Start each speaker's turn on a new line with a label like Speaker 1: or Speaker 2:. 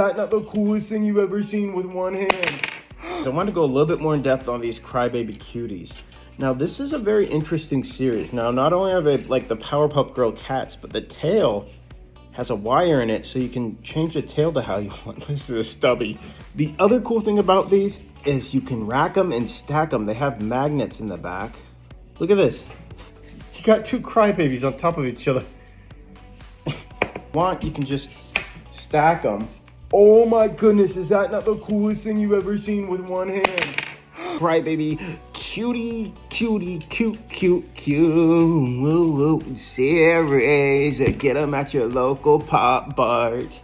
Speaker 1: That's not the coolest thing you've ever seen with one hand. I want to go a little bit more in depth on these Crybaby cuties. Now, this is a very interesting series. Now, not only are they like the Powerpuff Girl cats, but the tail has a wire in it, so you can change the tail to how you want. This is a stubby. The other cool thing about these is you can rack them and stack them. They have magnets in the back. Look at this. You got two Crybabies on top of each other. You can just stack them. Oh my goodness, is that not the coolest thing you've ever seen with one hand? Crybaby, cutie, cutie, cute, cute, cute, woo, woo, series. Get them at your local Pop Bart.